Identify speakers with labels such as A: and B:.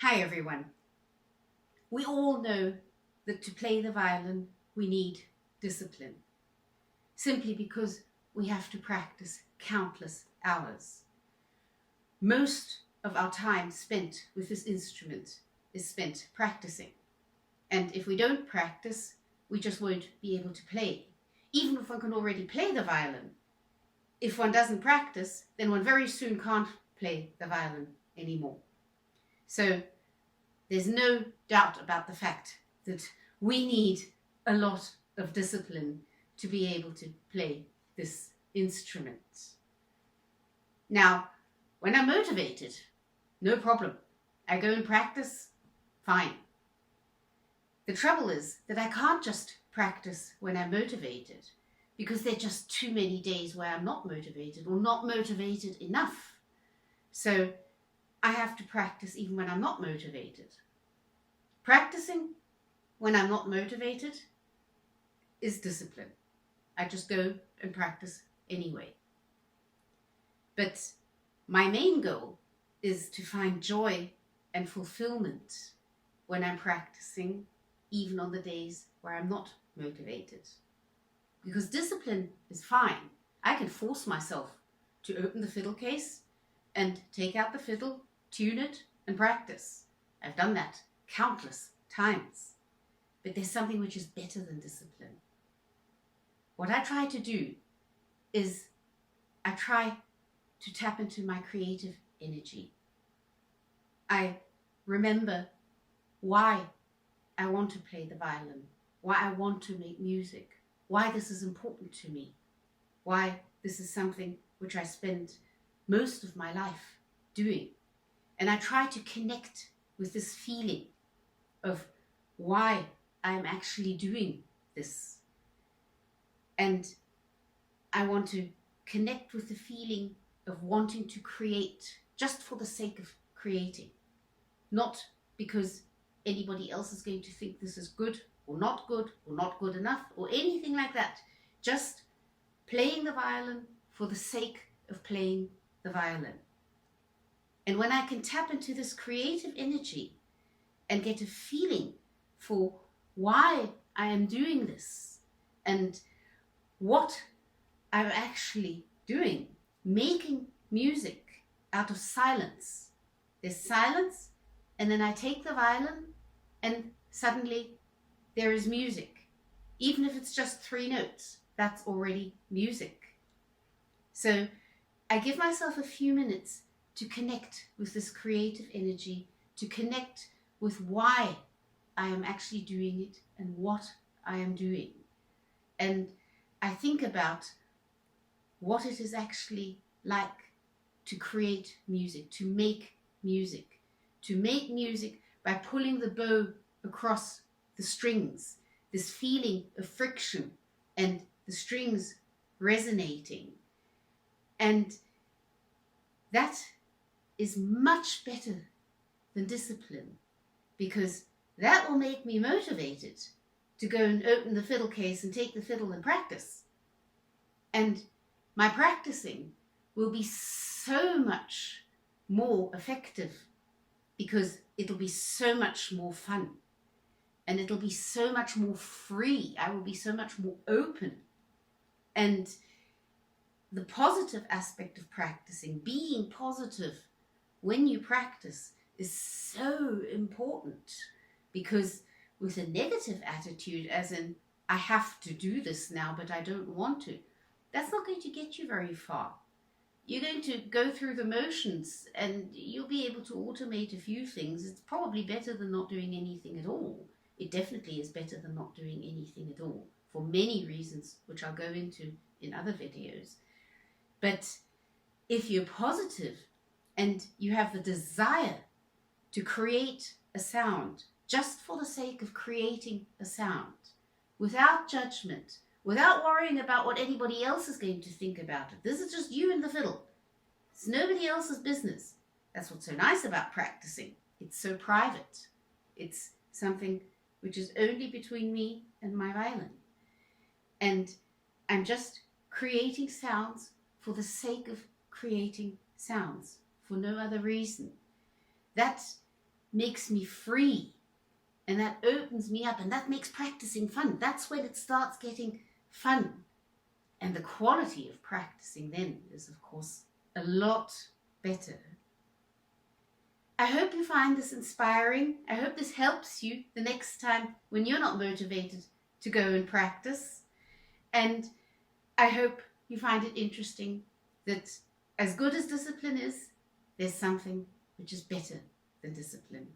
A: Hi everyone. We all know that to play the violin we need discipline, simply because we have to practice countless hours. Most of our time spent with this instrument is spent practicing. And if we don't practice, we just won't be able to play. Even if one can already play the violin, if one doesn't practice, then one very soon can't play the violin anymore. So there's no doubt about the fact that we need a lot of discipline to be able to play this instrument. Now, when I'm motivated, no problem. I go and practice, fine. The trouble is that I can't just practice when I'm motivated, because there are just too many days where I'm not motivated or not motivated enough. So I have to practice even when I'm not motivated. Practicing when I'm not motivated is discipline. I just go and practice anyway. But my main goal is to find joy and fulfillment when I'm practicing, even on the days where I'm not motivated. Because discipline is fine. I can force myself to open the fiddle case and take out the fiddle, tune it, and practice. I've done that countless times. But there's something which is better than discipline. What I try to do is I try to tap into my creative energy. I remember why I want to play the violin, why I want to make music, why this is important to me, why this is something which I spend most of my life doing. And I try to connect with this feeling of why I am actually doing this. And I want to connect with the feeling of wanting to create just for the sake of creating, not because anybody else is going to think this is good or not good enough or anything like that. Just playing the violin for the sake of playing the violin. And when I can tap into this creative energy and get a feeling for why I am doing this and what I'm actually doing, making music out of silence. There's silence, and then I take the violin and suddenly there is music. Even if it's just 3 notes, that's already music. So I give myself a few minutes to connect with this creative energy, to connect with why I am actually doing it and what I am doing. And I think about what it is actually like to create music, to make music, by pulling the bow across the strings, this feeling of friction and the strings resonating. And that is much better than discipline, because that will make me motivated to go and open the fiddle case and take the fiddle and practice. And my practicing will be so much more effective because it'll be so much more fun and it'll be so much more free. I will be so much more open. And the positive aspect of practicing, being positive when you practice, is so important, because with a negative attitude, as in, I have to do this now, but I don't want to, that's not going to get you very far. You're going to go through the motions and you'll be able to automate a few things. It's probably better than not doing anything at all. It definitely is better than not doing anything at all, for many reasons, which I'll go into in other videos. But if you're positive and you have the desire to create a sound just for the sake of creating a sound, without judgment, without worrying about what anybody else is going to think about it. This is just you and the fiddle. It's nobody else's business. That's what's so nice about practicing. It's so private. It's something which is only between me and my violin. And I'm just creating sounds for the sake of creating sounds, for no other reason. That makes me free, and that opens me up, and that makes practicing fun. That's when it starts getting fun. And the quality of practicing then is, of course, a lot better. I hope you find this inspiring. I hope this helps you the next time when you're not motivated to go and practice. And I hope you find it interesting that as good as discipline is, there's something which is better than discipline.